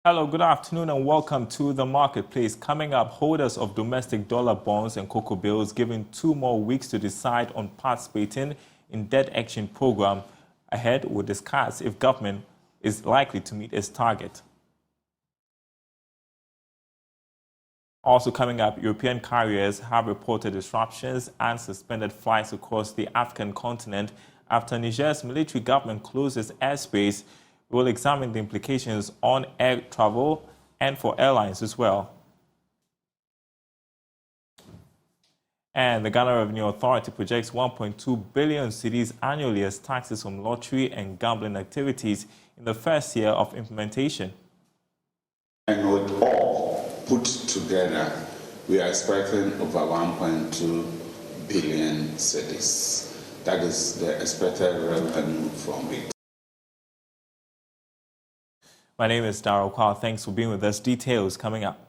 Hello, good afternoon and welcome to the marketplace. Coming up, holders of domestic dollar bonds and cocoa bills given 2 more weeks to decide on participating in debt action program. Ahead, we'll discuss if government is likely to meet its target. Also coming up, European carriers have reported disruptions and suspended flights across the African continent after Niger's military government closes airspace. We'll examine the implications on air travel and for airlines as well. And the Ghana Revenue Authority projects 1.2 billion cedis annually as taxes from lottery and gambling activities in the first year of implementation. And with all put together, we are expecting over 1.2 billion cedis. That is the expected revenue from it. My name is Daryl. Kwawu. Thanks for being with us. Details coming up.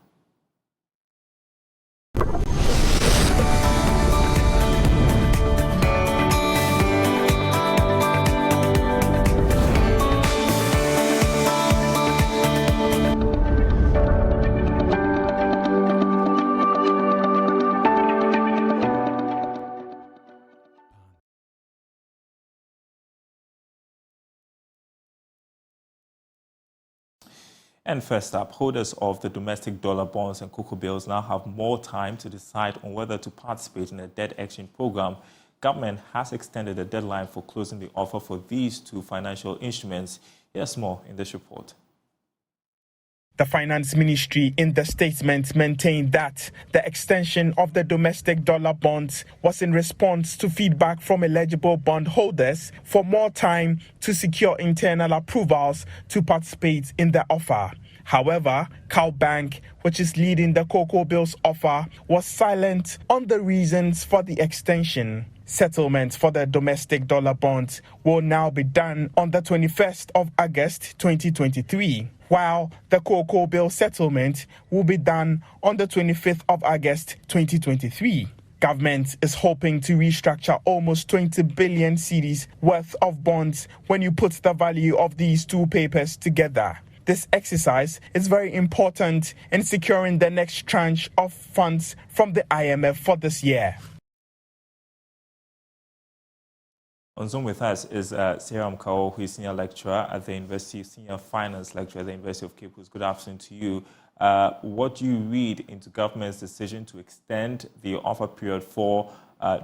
And first up, holders of the domestic dollar bonds and cocoa bills now have more time to decide on whether to participate in a debt action program. Government has extended the deadline for closing the offer for these two financial instruments. Here's more in this report. The Finance Ministry in the statement maintained that the extension of the domestic dollar bonds was in response to feedback from eligible bondholders for more time to secure internal approvals to participate in the offer. However, Bank, which is leading the cocoa bills offer, was silent on the reasons for the extension. Settlement for the domestic dollar bonds will now be done on the 21st of August 2023, while the cocoa bill settlement will be done on the 25th of August 2023. Government is hoping to restructure almost 20 billion cedis worth of bonds when you put the value of these two papers together. This exercise is very important in securing the next tranche of funds from the IMF for this year. On Zoom with us is Kwawu, who is senior lecturer at the University, senior finance lecturer at the University of Cape Coast. Good afternoon to you. What do you read into government's decision to extend the offer period for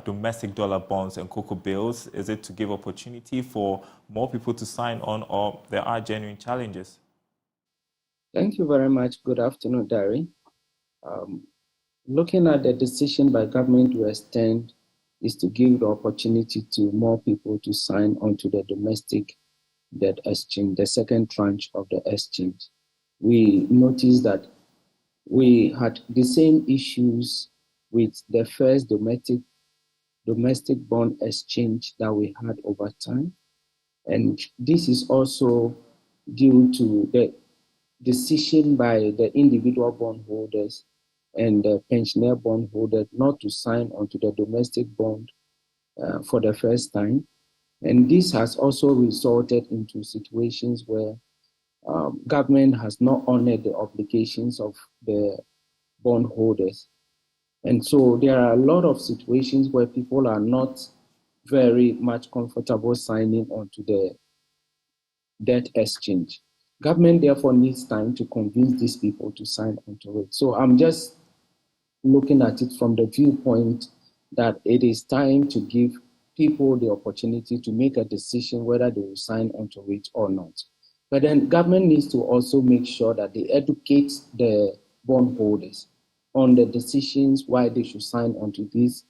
domestic dollar bonds and cocoa bills? Is it to give opportunity for more people to sign on, or there are genuine challenges? Thank you very much. Good afternoon, Daryl. Looking at the decision by government to extend is to give the opportunity to more people to sign onto the domestic debt exchange, the second tranche of the exchange. We noticed that we had the same issues with the first domestic bond exchange that we had over time. And this is also due to the decision by the individual bondholders and the pensioner bondholder not to sign onto the domestic bond for the first time. And this has also resulted into situations where government has not honored the obligations of the bondholders. And so there are a lot of situations where people are not very much comfortable signing onto the debt exchange. Government therefore needs time to convince these people to sign onto it. So I'm just looking at it from the viewpoint that it is time to give people the opportunity to make a decision whether they will sign onto it or not. But then government needs to also make sure that they educate the bondholders on the decisions why they should sign onto this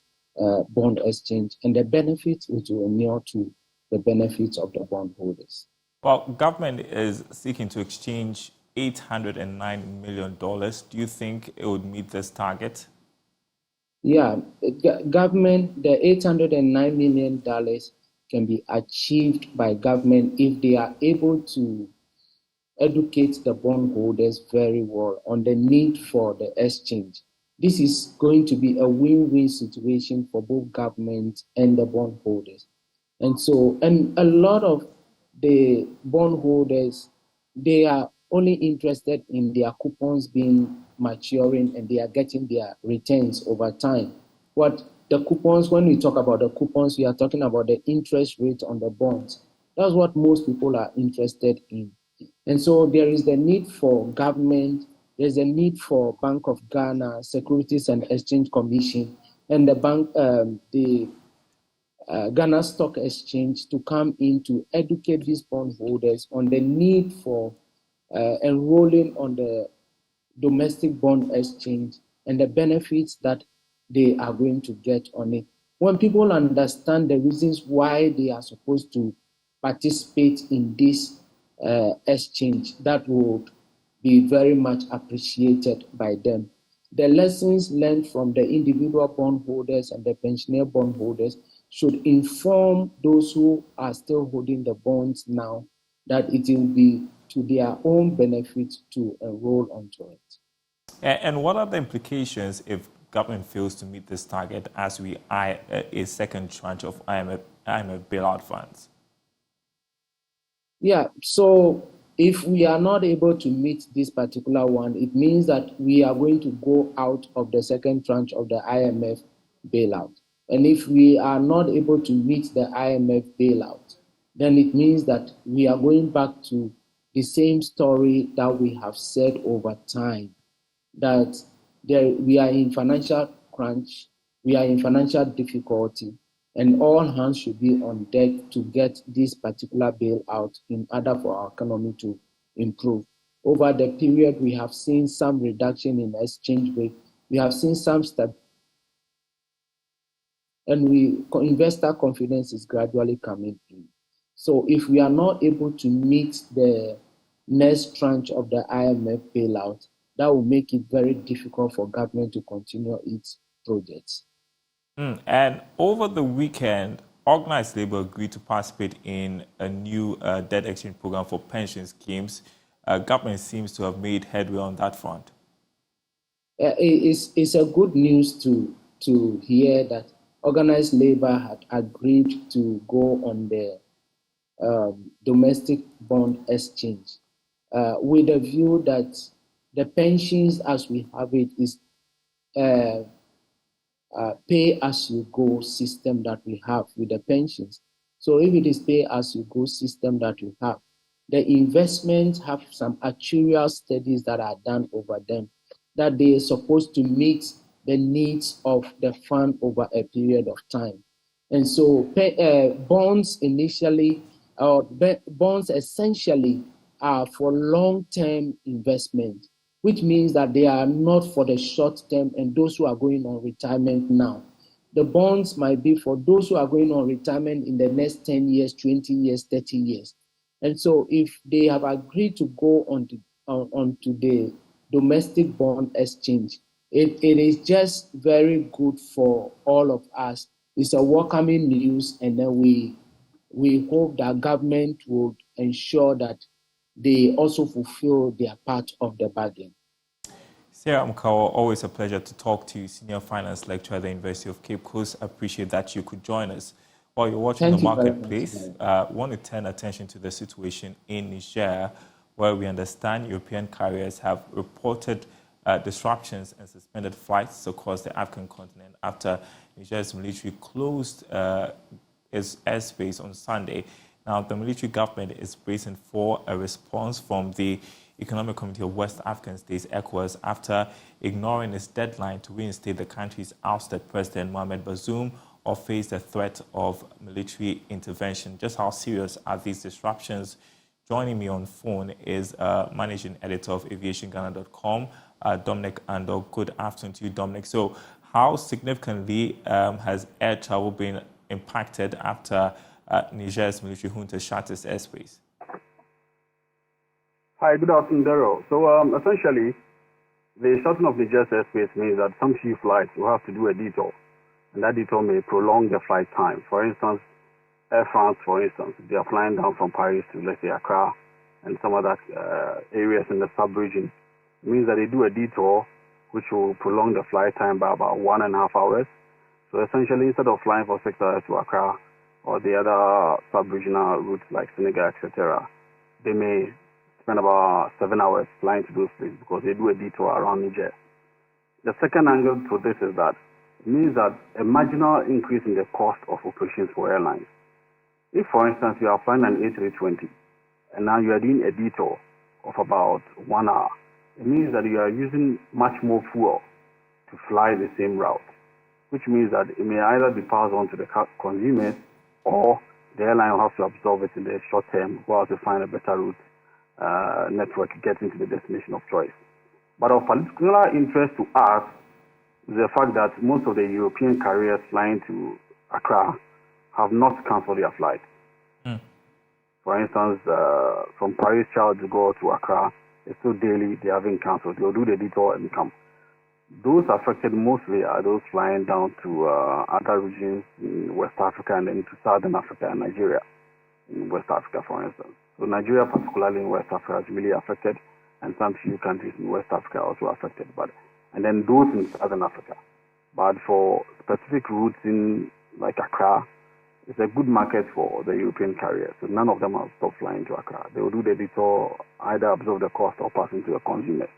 bond exchange and the benefits which will inure to the benefits of the bondholders. Well, government is seeking to exchange $809 million. Do you think it would meet this target? Yeah, government, the $809 million can be achieved by government if they are able to educate the bondholders very well on the need for the exchange. This is going to be a win-win situation for both government and the bondholders. And so, and a lot of the bondholders, they are only interested in their coupons being maturing and they are getting their returns over time. What the coupons, when we talk about the coupons, we are talking about the interest rate on the bonds. That's what most people are interested in. And so there is the need for government, there's a need for Bank of Ghana, Securities and Exchange Commission, and the Ghana Stock Exchange to come in to educate these bondholders on the need for enrolling on the domestic bond exchange and the benefits that they are going to get on it. When people understand the reasons why they are supposed to participate in this exchange, that would be very much appreciated by them. The lessons learned from the individual bondholders and the pensioner bondholders should inform those who are still holding the bonds now that it will be to their own benefit to enroll onto it. And what are the implications if government fails to meet this target as we eye a second tranche of IMF bailout funds? Yeah, so if we are not able to meet this particular one, it means that we are going to go out of the second tranche of the IMF bailout. And if we are not able to meet the IMF bailout, then it means that we are going back to the same story that we have said over time, that we are in financial crunch, we are in financial difficulty, and all hands should be on deck to get this particular bailout in order for our economy to improve. Over the period, we have seen some reduction in exchange rate, we have seen some and investor confidence is gradually coming in. So if we are not able to meet the next tranche of the IMF bailout, that will make it very difficult for government to continue its projects. And over the weekend, organized labor agreed to participate in a new debt exchange program for pension schemes. Government seems to have made headway on that front. It's a good news to hear that organized labor had agreed to go on the domestic bond exchange with a view that the pensions as we have it is pay as you go system that we have with the pensions. So if it is pay as you go system that we have, the investments have some actuarial studies that are done over them that they are supposed to meet the needs of the fund over a period of time. And so bonds initially, bonds essentially are for long-term investment, which means that they are not for the short term and those who are going on retirement now. The bonds might be for those who are going on retirement in the next 10 years, 20 years, 30 years. And so if they have agreed to go onto the domestic bond exchange, it is just very good for all of us. It's a welcoming news, and then we hope that government would ensure that they also fulfill their part of the bargain. Sarah Mkawo, always a pleasure to talk to you, Senior Finance Lecturer at the University of Cape Coast. I appreciate that you could join us. While you're watching the marketplace, want to turn attention to the situation in Niger, where we understand European carriers have reported disruptions and suspended flights across the African continent after Niger's military closed its airspace on Sunday. Now, the military government is bracing for a response from the Economic Community of West African States, ECOWAS, after ignoring its deadline to reinstate the country's ousted President Mohamed Bazoum or face the threat of military intervention. Just how serious are these disruptions? Joining me on phone is Managing Editor of AviationGhana.com, Dominic Ando. Good afternoon to you, Dominic. So how significantly has air travel been impacted after Niger's military junta shut its airspace? Hi, good afternoon, Daryl. So essentially, the shutting of Niger's airspace means that some few flights will have to do a detour, and that detour may prolong the flight time. For instance, Air France, for instance, they are flying down from Paris to, let's say, Accra and some other areas in the sub-region. It means that they do a detour, which will prolong the flight time by about 1.5 hours. So essentially, instead of flying for 6 hours to Accra or the other sub-regional routes like Senegal, etc., they may spend about 7 hours flying to those places because they do a detour around Niger. The second angle to this is that it means that a marginal increase in the cost of operations for airlines. If, for instance, you are flying an A320 and now you are doing a detour of about 1 hour, it means that you are using much more fuel to fly the same route, which means that it may either be passed on to the consumers or the airline will have to absorb it in the short term while to find a better route network getting to the destination of choice. But of particular interest to us is the fact that most of the European carriers flying to Accra have not cancelled their flight. For instance, from Paris Charles de Gaulle to Accra, it's still daily, they haven't cancelled. They'll do the detour and come. Those affected mostly are those flying down to other regions in West Africa and then to Southern Africa and Nigeria, in West Africa, for instance. So Nigeria, particularly in West Africa, is really affected, and some few countries in West Africa are also affected. And then those in Southern Africa. But for specific routes in like Accra, it's a good market for the European carriers. So none of them have stopped flying to Accra. They will do the detour, either absorb the cost or pass into the consumers.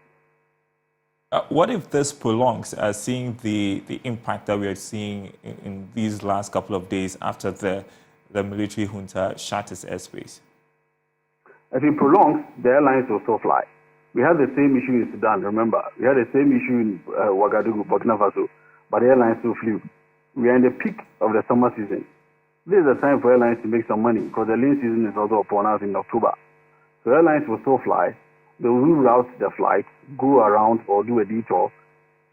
What if this prolongs, seeing the impact that we are seeing in these last couple of days after the military junta shut its airspace? If it prolongs, the airlines will still fly. We had the same issue in Sudan, remember. We had the same issue in Ouagadougou, Burkina Faso, but the airlines still flew. We are in the peak of the summer season. This is the time for airlines to make some money because the lean season is also upon us in October. So airlines will still fly. They will reroute the flight, go around or do a detour,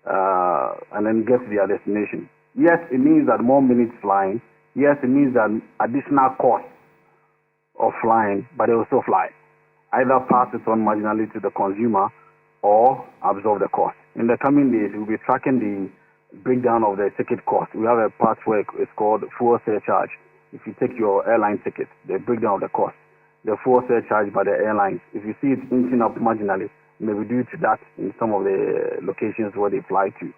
and then get to their destination. Yes, it means that more minutes flying. Yes, it means that additional cost of flying, but they will still fly. Either pass it on marginally to the consumer or absorb the cost. In the coming days, we'll be tracking the breakdown of the ticket cost. We have a part where it's called fuel surcharge. If you take your airline ticket, the breakdown of the cost, the fuel surcharge by the airlines, if you see it inching up marginally, maybe due to that in some of the locations where they fly to.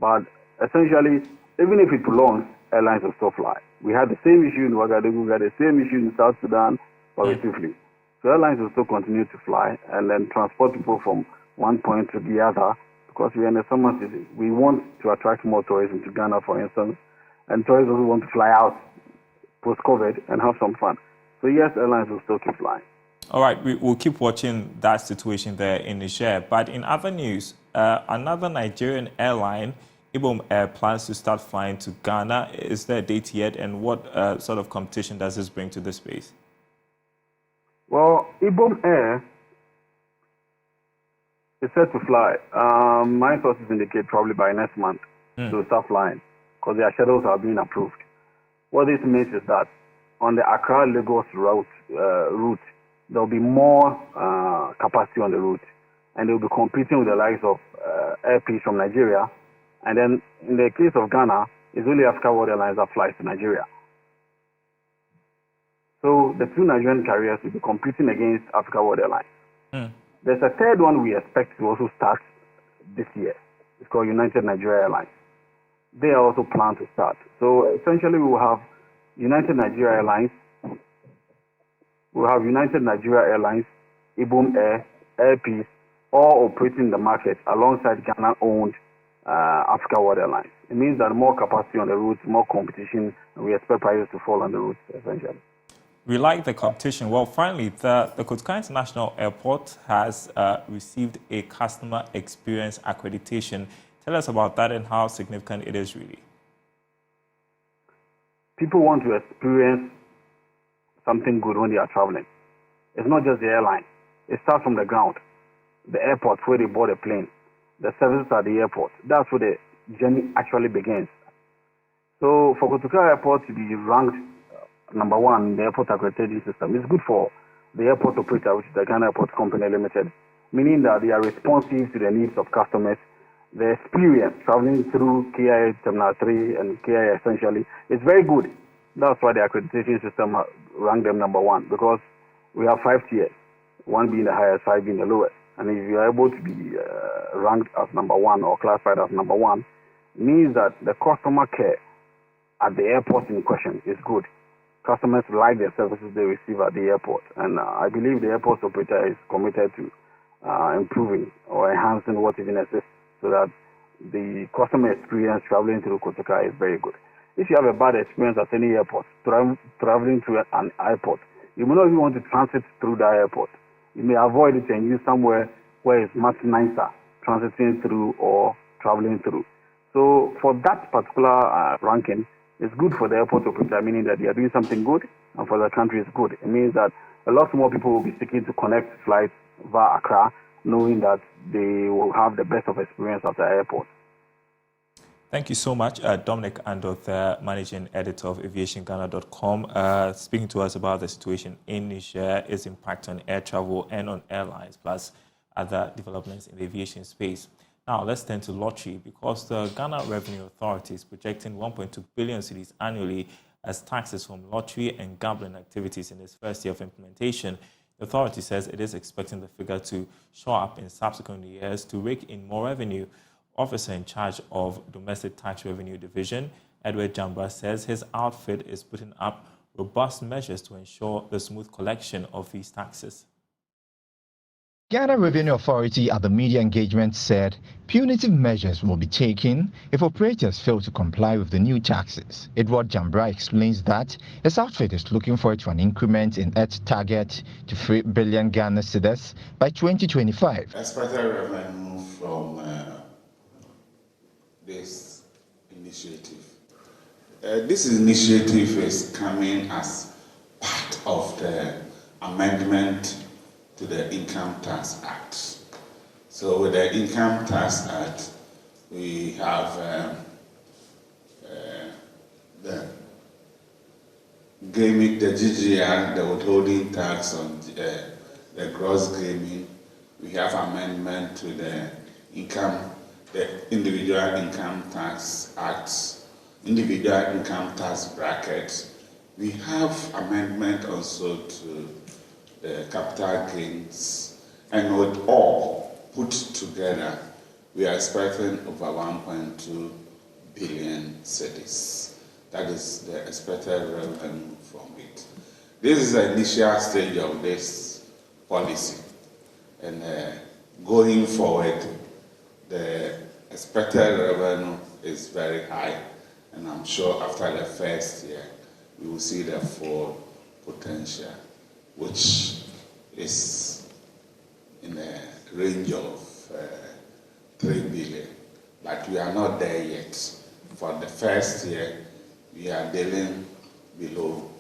But essentially, even if it prolongs, airlines will still fly. We had the same issue in Ouagadougou, we had the same issue in South Sudan, but we still flew. So airlines will still continue to fly and then transport people from one point to the other because we're in the summer season. We want to attract more tourism to Ghana, for instance, and tourists also want to fly out post-COVID and have some fun. So yes, airlines will still keep flying. All right, we'll keep watching that situation there in Niger. But in other news, another Nigerian airline, Ibom Air, plans to start flying to Ghana. Is there a date yet? And what sort of competition does this bring to the space? Well, Ibom Air is set to fly. My sources indicate probably by next month they'll start flying because their schedules are being approved. What this means is that on the Accra-Lagos route, there'll be more capacity on the route, and they'll be competing with the likes of airpeace from Nigeria. And then in the case of Ghana, it's only Africa World Airlines that flies to Nigeria. So the two Nigerian carriers will be competing against Africa World Airlines. There's a third one we expect to also start this year. It's called United Nigeria Airlines. They are also planned to start. So essentially we will have United Nigeria Airlines, Ibom Air, Airpeace, all operating the market alongside Ghana-owned Africa World Airlines. It means that more capacity on the routes, more competition, and we expect prices to fall on the routes essentially. We like the competition. Well, finally, the Kotoka International Airport has received a customer experience accreditation. Tell us about that and how significant it is really. People want to experience something good when they are traveling. It's not just the airline. It starts from the ground, the airport where they board a plane, the services at the airport. That's where the journey actually begins. So for Kotoka Airport to be ranked number one in the airport accreditation system is good for the airport operator, which is the Ghana Airport Company Limited, meaning that they are responsive to the needs of customers. The experience traveling through KIA Terminal 3 and KIA essentially is very good. That's why the accreditation system ranked them number one, because we have 5 tiers, one being the highest, 5 being the lowest. And if you are able to be ranked as number one or classified as number one, it means that the customer care at the airport in question is good. customers like the services they receive at the airport. And I believe the airport operator is committed to improving or enhancing what even exists so that the customer experience traveling through Kotoka is very good. If you have a bad experience at any airport, traveling through an airport, you may not even want to transit through that airport. You may avoid it and use somewhere where it's much nicer transiting through or traveling through. So for that particular ranking, it's good for the airport operator, meaning that they are doing something good, and for the country it's good. It means that a lot more people will be seeking to connect flights via Accra, knowing that they will have the best of experience at the airport. Thank you so much, Dominic Andoth, Managing Editor of AviationGhana.com, speaking to us about the situation in Niger, its impact on air travel and on airlines, plus other developments in the aviation space. Now, let's turn to lottery, because the Ghana Revenue Authority is projecting 1.2 billion cedis annually as taxes from lottery and gambling activities in its first year of implementation. The authority says it is expecting the figure to show up in subsequent years to rake in more revenue. Officer in charge of Domestic Tax Revenue Division, Edward Jambra, says his outfit is putting up robust measures to ensure the smooth collection of these taxes. Ghana Revenue Authority at the media engagement said punitive measures will be taken if operators fail to comply with the new taxes. Edward Jambra explains that his outfit is looking forward to an increment in its target to 3 billion Ghana cedis by 2025. Expected revenue from this initiative. This initiative is coming as part of the amendment to the Income Tax Act. So with the Income Tax Act, we have the gaming, the GGR, the withholding tax on the gross gaming. We have amendment to the Individual Income Tax Act, Individual Income Tax Bracket. We have amendment also to the capital gains, and with all put together, we are expecting over 1.2 billion cedis. That is the expected revenue from it. This is the initial stage of this policy, and going forward, the expected revenue is very high, and I'm sure after the first year, we will see the full potential, which is in the range of 3 billion. But we are not there yet. For the first year, we are dealing below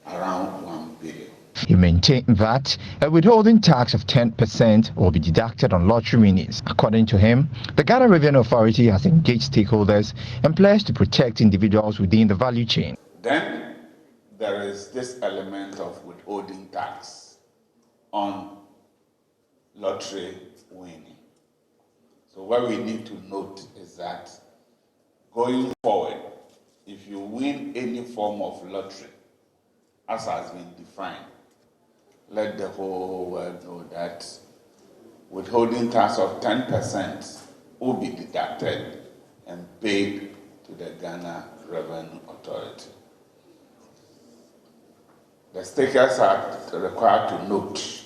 around 1 billion. He maintained that a withholding tax of 10% will be deducted on lottery winnings. According to him, the Ghana Revenue Authority has engaged stakeholders and pledged to protect individuals within the value chain. Then there is this element of withholding tax on lottery winning. So what we need to note is that going forward, if you win any form of lottery, as has been defined, let the whole world know that withholding tax of 10% will be deducted and paid to the Ghana Revenue Authority. The stakers are required to note.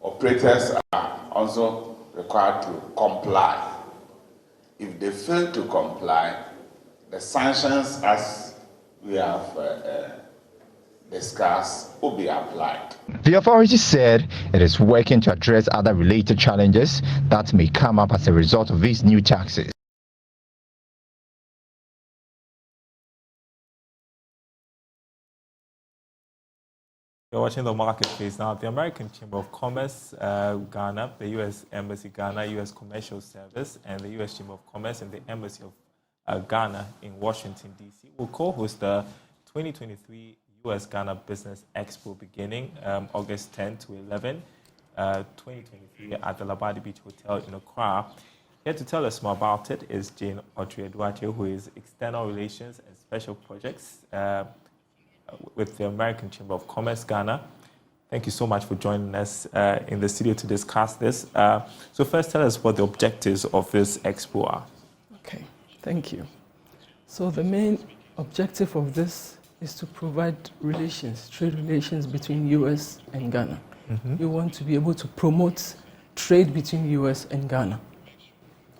Operators are also required to comply. If they fail to comply, the sanctions, as we have discussed, will be applied. The authority said it is working to address other related challenges that may come up as a result of these new taxes. You're watching the marketplace now. The American Chamber of Commerce, Ghana, the U.S. Embassy Ghana, U.S. Commercial Service, and the U.S. Chamber of Commerce and the Embassy of Ghana in Washington, D.C. will co-host the 2023 U.S. Ghana Business Expo beginning August 10 to 11, 2023 at the Labadi Beach Hotel in Accra. Here to tell us more about it is Jane Otria-Duarte, who is External Relations and Special Projects with the American Chamber of Commerce, Ghana. Thank you so much for joining us in the studio to discuss this. So first, tell us what the objectives of this expo are. Okay, thank you. So the main objective of this is to provide relations, trade relations between U.S. and Ghana. We want to be able to promote trade between U.S. and Ghana.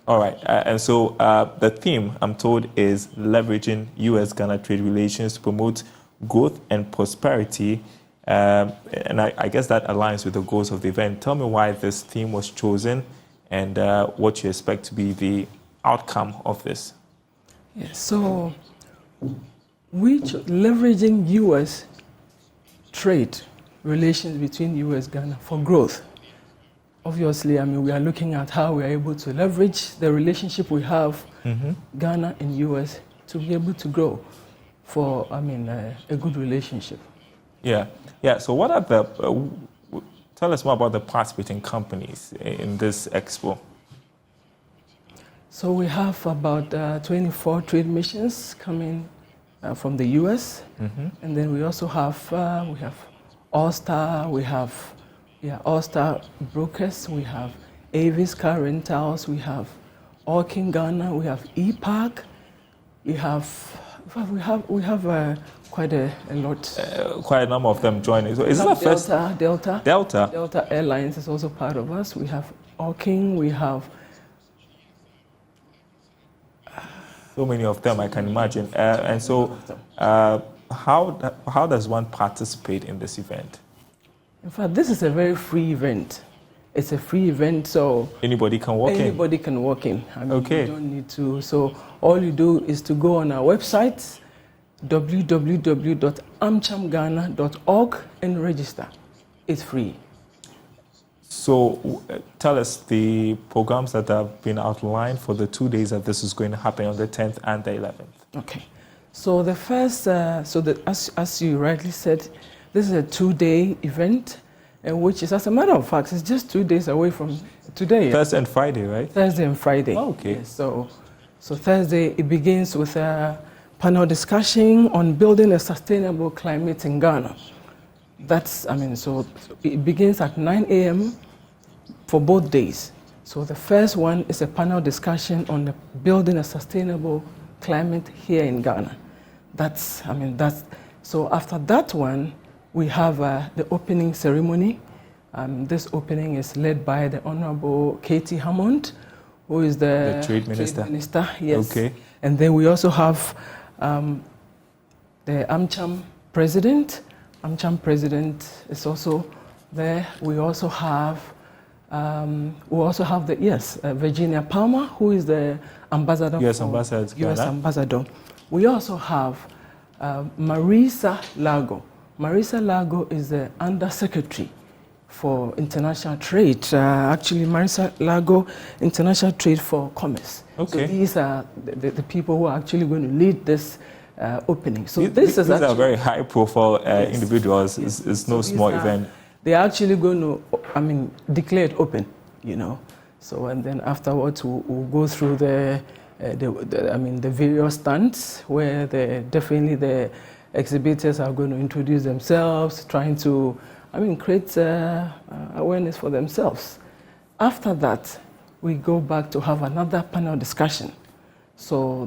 All right, and so the theme, I'm told, is leveraging U.S.-Ghana trade relations to promote growth and prosperity, and I guess that aligns with the goals of the event. Tell me why this theme was chosen and what you expect to be the outcome of this. Yes, so leveraging U.S. trade relations between U.S.-Ghana for growth. Obviously, I mean, we are looking at how we are able to leverage the relationship we have, Ghana and U.S., to be able to grow for, I mean, a good relationship. Yeah. So what are tell us more about the participating companies in this expo. So we have about 24 trade missions coming from the U.S., and then we also have All-Star, we have All-Star Brokers, we have Avis Car Rentals, we have Orkin Ghana, we have E-Park, we have quite a lot. Quite a number of them joining. So is it the first? Delta Airlines is also part of us. We have Orkin, we have so many of them, I can imagine. And so, how does one participate in this event? In fact, this is a very free event. It's a free event, so anybody can walk in. Anybody can walk in. I mean, okay. You don't need to. So all you do is to go on our website, www.amchamghana.org, and register. It's free. So tell us the programs that have been outlined for the 2 days that this is going to happen on the 10th and the 11th. Okay. So the first, as you rightly said, this is a 2-day event, which is, as a matter of fact, it's just 2 days away from today. Thursday and Friday, right? Thursday and Friday. Oh, okay. Yes, so Thursday, it begins with a panel discussion on building a sustainable climate in Ghana. So it begins at 9 a.m. for both days. So the first one is a panel discussion on building a sustainable climate here in Ghana. So after that one, we have the opening ceremony. This opening is led by the Honorable Katie Hammond, who is the Trade Minister. Yes. Okay. And then we also have the AmCham President. AmCham President is also there. We also have Virginia Palmer, who is the ambassador. U.S. ambassador. U.S. ambassador. We also have Marisa Lago. Marisa Lago is the Undersecretary for International Trade. Actually, Marisa Lago, International Trade for Commerce. Okay. So these are the people who are actually going to lead this opening. So these are very high-profile individuals. Yes. It's no small event. They are actually going to, declare it open, So, and then afterwards, we'll go through the various stands where definitely the exhibitors are going to introduce themselves, trying to, create awareness for themselves. After that, we go back to have another panel discussion. So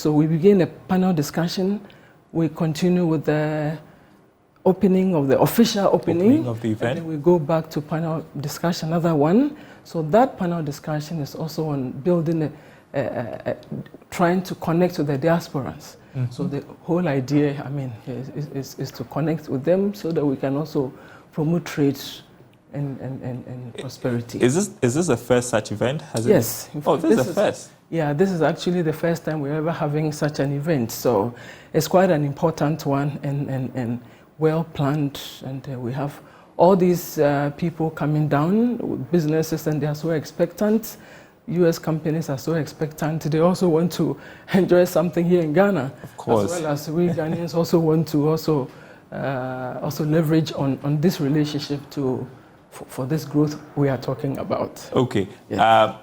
we begin a panel discussion. We continue with the official opening of the event. And then we go back to panel discussion, another one. So that panel discussion is also on building trying to connect with the diasporans. So the whole idea, is to connect with them so that we can also promote trade and prosperity. Is this the first such event? Yes. This is the first. Yeah, this is actually the first time we're ever having such an event. So it's quite an important one and well planned. And we have all these people coming down, businesses, and they are so expectant. U.S. companies are so expectant. They also want to enjoy something here in Ghana. Of course. As well as we Ghanaians also want to also leverage on this relationship for this growth we are talking about. Okay. Yeah.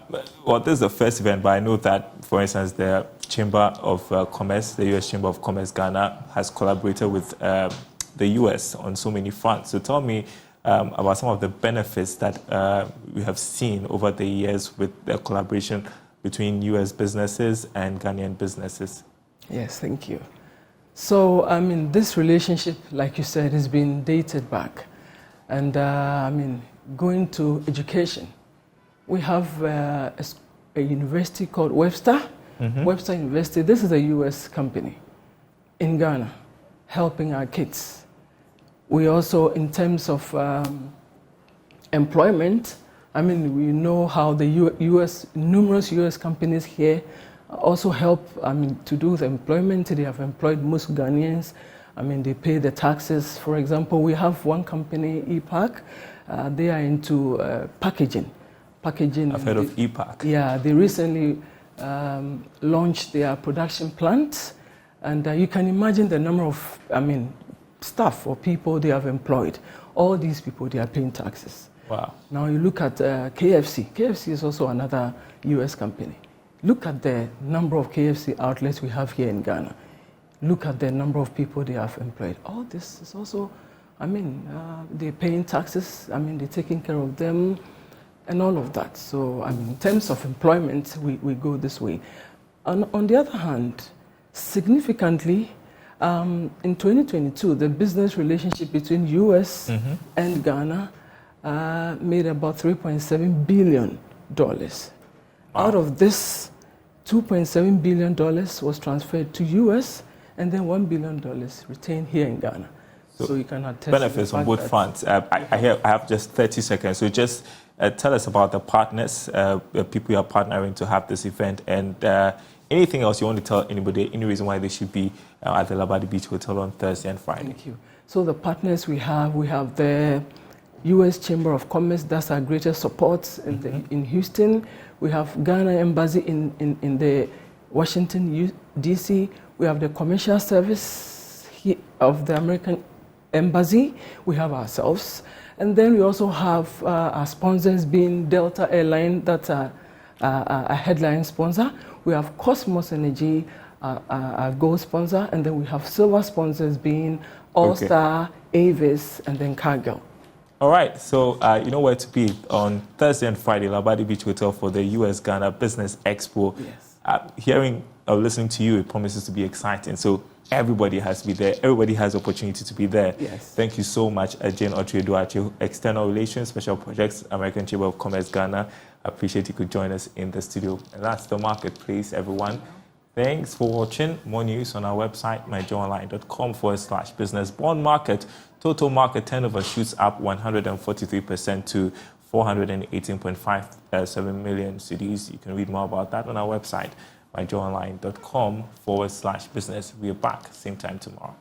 This is the first event, but I know that, for instance, the Chamber of Commerce, the U.S. Chamber of Commerce Ghana, has collaborated with the U.S. on so many fronts. So tell me about some of the benefits that we have seen over the years with the collaboration between U.S. businesses and Ghanaian businesses. Yes, thank you. So, I mean, this relationship, like you said, has been dated back. And, I mean, going to education, we have a university called Webster, Webster University. This is a U.S. company in Ghana, helping our kids. We also, in terms of employment, I mean, we know how the numerous U.S. companies here also help, I mean, to do the employment. They have employed most Ghanaians. I mean, they pay the taxes. For example, we have one company, EPAC. They are into packaging. I've heard of EPAC. Yeah, they recently launched their production plant. And you can imagine the number of, I mean, staff or people they have employed. All these people, they are paying taxes. Wow. Now you look at KFC. KFC is also another U.S. company. Look at the number of KFC outlets we have here in Ghana. Look at the number of people they have employed. All this is also, I mean, they're paying taxes. I mean, they're taking care of them and all of that. So, I mean, in terms of employment, we go this way. And on the other hand, significantly, in 2022, the business relationship between U.S. and Ghana made about $3.7 billion. Wow. Out of this, $2.7 billion was transferred to U.S. and then $1 billion retained here in Ghana. So you can attest benefits on both fronts. I have just 30 seconds. So just tell us about the partners, the people you are partnering to have this event, and anything else you want to tell anybody, any reason why they should be at the Labadi Beach Hotel on Thursday and Friday. Thank you. So the partners we have the U.S. Chamber of Commerce. That's our greatest support in Houston. We have Ghana Embassy in the Washington, D.C. We have the commercial service of the American Embassy. We have ourselves. And then we also have our sponsors being Delta Airline, that's a headline sponsor. We have Cosmos Energy, our gold sponsor. And then we have silver sponsors being All-Star, Avis, and then Cargill. All right, so you know where to be on Thursday and Friday, Labadi Beach Hotel for the US-Ghana Business Expo. Yes. Hearing or listening to you, it promises to be exciting. So everybody has to be there. Everybody has opportunity to be there. Yes. Thank you so much, Jane Otri-Duache, External Relations, Special Projects, American Chamber of Commerce, Ghana. I appreciate you could join us in the studio. And that's the marketplace, everyone. Thanks for watching. More news on our website, myjoyonline.com/business. Bond market, total market turnover shoots up 143% to 418.57 million cedis. You can read more about that on our website, myjoyonline.com/business. We are back same time tomorrow.